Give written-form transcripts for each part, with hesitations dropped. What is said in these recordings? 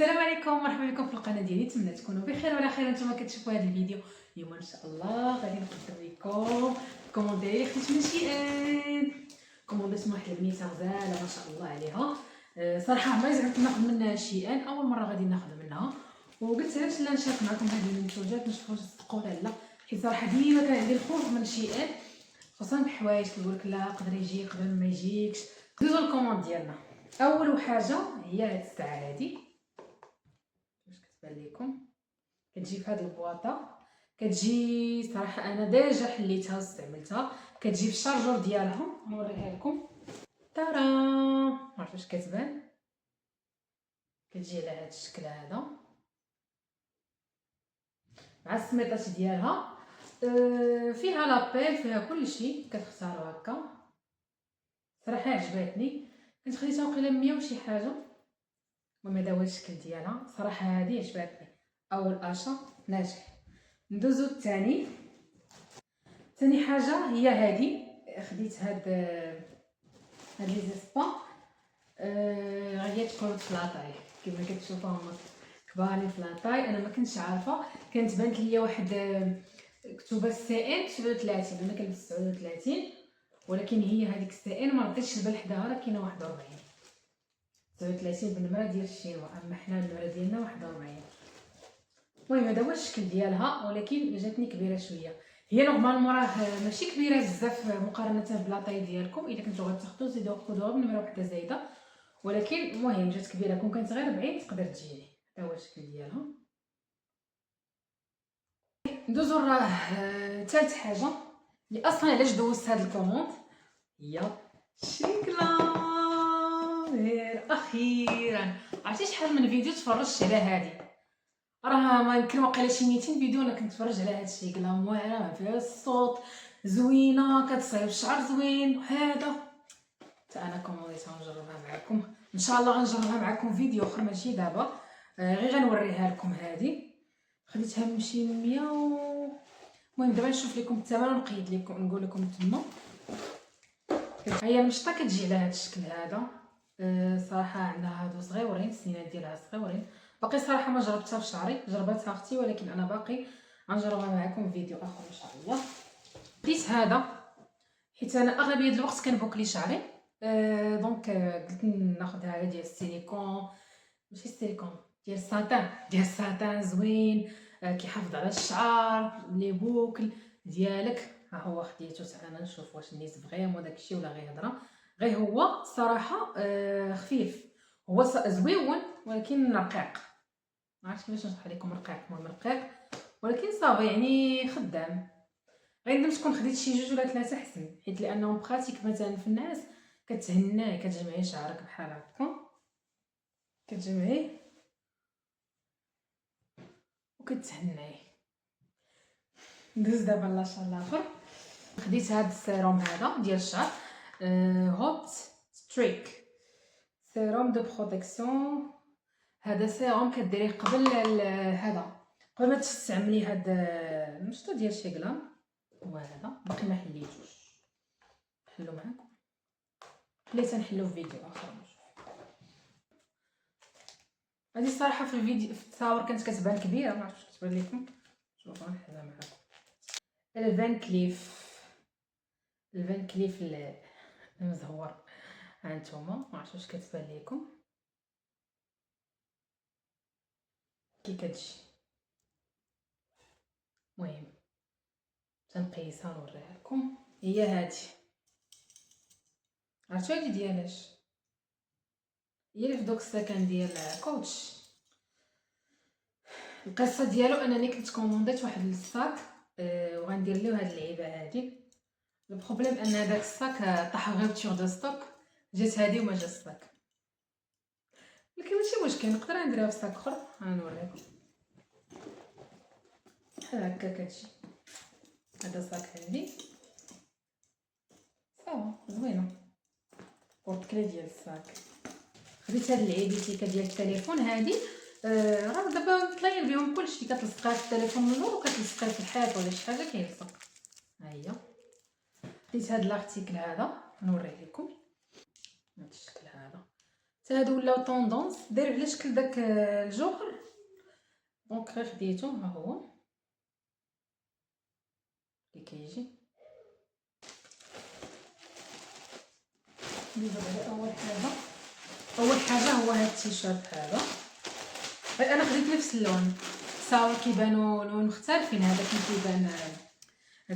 السلام عليكم، مرحبا بكم في القناه ديالي. نتمنى تكونوا بخير وعلى خير نتوما كتشوفوا هذا الفيديو. اليوم ان شاء الله غادي نقدم لكم الكوموندي اللي خديت من شيئين. كومونديت واحد البنيته غزاله ما شاء الله عليها. صراحه عمري زعما ناخذ منها شيئين، اول مره غادي ناخذ منها، وقلت علاش لا نشارك معكم هذه المنتوجات نشوفوا واش تصدقوا ولا لا. حيت صراحه ديما كان عندي الخوف من شيئين، خصوصا بحوايج كنقول لك لا يقدر يجي يقدر ما يجيكش. دوزو الكوموند ديالنا. اول حاجه هي هاد الساعه هادي، واش كتبان لكم كتجي في هاد البواطه. كتجي صراحه انا ديجا حليتها واستعملتها، كتجي في الشارجور ديالها. نوريها لكم. تارا، عرفتوا واش كتبان؟ كتجي على هاد الشكل هذا مع السميطات ديالها. فيها لابيل، فيها كل شيء، كتختاروا هكا. صراحه عجبتني، كنت خديتها وقيله 100 وشي حاجه. المهم هذا هو الشكل ديالها. صراحه هذه عجبتني، اول اشا ناجح. ندوزو الثاني. ثاني حاجه هي هذه، خديت هاد لي زيسبا. غادي تكون في لاطاي كما كتشوفوا هما كبارين في لاطاي. انا ما كنتش عارفه، كانت بانت ليا واحد مكتوبه سي ان 39، انا كنلبس 39، ولكن هي هذيك سي ان ما رديتش البال حداها، راه كاينه 41 39 بالنمره ديال الشينوا، اما حنا النمره ديالنا 41. المهم هذا هو الشكل ديالها، ولكن جاتني كبيره شويه. هي نورمالمون راه ماشي كبيره بزاف مقارنه بلاطاي ديالكم. الا كنتو غتاخدو زيدو خدوها بنمره وحده زايده، ولكن المهم جات كبيره. كون كانت غير 40 تقدر تجيني. هذا هو الشكل ديالها. ندوزو ثالث حاجه اللي اصلا علاش دوزت هاد الكوموند هي الشريكله. اخيرا عرفتي شحال من فيديو تفرجت على هادي، راه ما يمكن واقيلا شي 200 فيديو انا كنتفرج على هاد الشريكله. واعره فيها الصوت زوينه، كتصايب الشعر زوين. وهذا حتى انا كومونديتها ونجربها معكم ان شاء الله. غنجربها معكم فيديو اخر ماشي دابا، غير غنوريها لكم. هذه خديتها من شي 100 المهم دابا نشوف لكم الثمن ونقيد لكم نقول لكم تما. هي المشطه كتجي على هذا الشكل هذا. صراحه عندها هادو صغيورين، السنان ديالها صغيورين. باقي صراحه ما جربتها في شعري، جربتها اختي، ولكن انا باقي غنجربها معكم في فيديو اخر ان شاء الله. خديت هذا حيت انا اغلبيه الوقت كنبوكلي شعري. دونك قلت ناخذ هذا ديال السيليكون، ماشي السيليكون، ديال الساتان زوين. كيحافظ على الشعر لي بوكل ديالك. ها هو خديته حتى انا نشوف واش النيت فريمون داكشي ولا غير هضره. غير هو صراحه خفيف، هو زويون ولكن رقيق. ما عرفتش كيفاش نشرح لكم. رقيق، المهم رقيق، ولكن صافي يعني خدام. غير ندمت كون خديت شي جوج ولا ثلاثه حسن، حيت لانهم براتيك مثلا في الناس كتهناي كتجمعي شعرك بحال هكا، كتجمعيه وكتهناي. ندوز دابا لاشا الاخر. خديت هذا السيروم هذا ديال الشعر، هوت ستريك سيروم دو بروتيكسيون. هذا سيروم كديريه قبل هذا، قبل ما تستعملي هذا المشطو ديال شيغلان. وهذا باقي ما حليتوش، نحلو معاكم. خليت نحلو في فيديو اخر. هذه الصراحه في الفيديو في التصاور كانت كتبان كبيره، ما عرفتش كتبان لكم. شوفوا نحلها معاكم. الفان كليف، الفان كليف المزهور. هانتوما ما عرفتش واش كتبان لكم كي كتجي. المهم تنقيسها نوريها لكم. هي هادي، عرفتوا هادي ديالاش؟ هي اللي في دوك السكن ديال كوتش. القصه ديالو انني كنت كومونديت واحد الصاك، وغندير ليه هاد اللعيبه هادي. البروبليم ان داك الصاك طاح غيبتور دو ستوك، جات هادي وما جا الصاك، ولكن ماشي مشكل نقدر نديرها في صاك اخر. غنوريكم بحال هكا كتجي. هذا الصاك عندي صافا زوينه، بورتكلي ديال الصاك. خديت هاد العيديتيكا ديال التليفون هادي. راه دابا طلعين بهم كلشي، كتلصقها في التليفون من اللور وكتلصقها في الحيط ولا شي حاجه كيلصق. ها هي. خديت هاد لارتيكل هذا نوريه لكم، هاد الشكل هذا. حتى هادو ولاو طوندونس داير على شكل داك الجوهر. دونك غير خديتو ها هو اللي كيجي. نديرو على اول حاجه هو هاد التيشيرت هذا. انا خديت نفس اللون، صاور كيبانوا لون مختلفين. هذا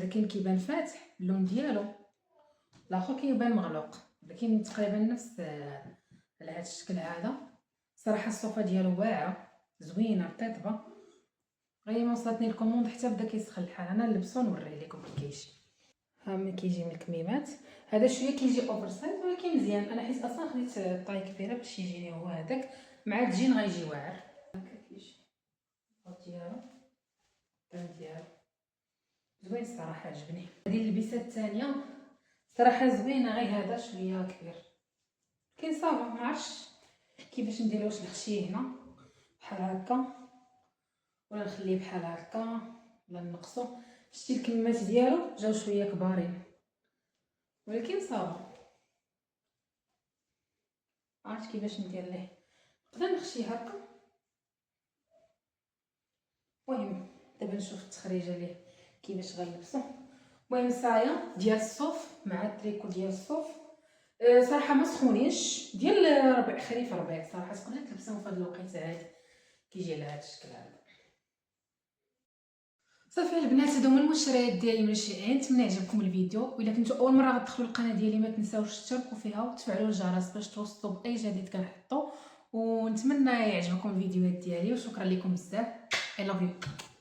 كاين كيبان فاتح اللون ديالو، الاخر كيبان مغلوق. لكن تقريبا نفس على هذا الشكل هذا. صراحه الصوفه ديالو واعره زوينه رطيبه. غير ما وصلتني الكوموند حتى بدا كيسخن الحال. انا نلبسو ونوريه لكم كي كيجي. ها ملي كيجي من الكميمات هذا شويه كيجي اوفر سايز ولكن مزيان. انا حيت اصلا خديت طاي كبيره باش يجيني هو هذاك مع الجين غيجي واعر. هكا كيجي الخط ديالو زوين الصراحه عجبني. هذه اللبسه الثانيه صراحه زوينه، غير هذا شويه كبير كاين صافا. ما عرفتش كيفاش ندير، واش نخشيه هنا بحال هكا ولا نخليه بحال هكا ولا نقصو. شتي الكمات ديالو جاو شويه كبارين ولكن صافا. عرفت كيفاش ندير ليه، نقدر نخشيه هكا. المهم دابا نشوف التخريجه ليه كيفاش غنلبسو. المهم السايه ديال الصوف مع التريكو ديال الصوف صراحه ما سخونينش، ديال ربيع خريف ربيع. صراحه تقدر تلبسهم في هذا الوقيته هادي كيجي على هذا الشكل هذا. صافي البنات، هادو هما المشتريات ديالي من الشائعين. نتمنى يعجبكم الفيديو، والا كنتو اول مره غتدخلوا القناه ديالي ما تنساوش تشتركوا فيها وتفعلوا الجرس باش توصلوا باي جديد كنحطو. ونتمنى يعجبكم الفيديوهات ديالي وشكرا لكم بزاف. I love you.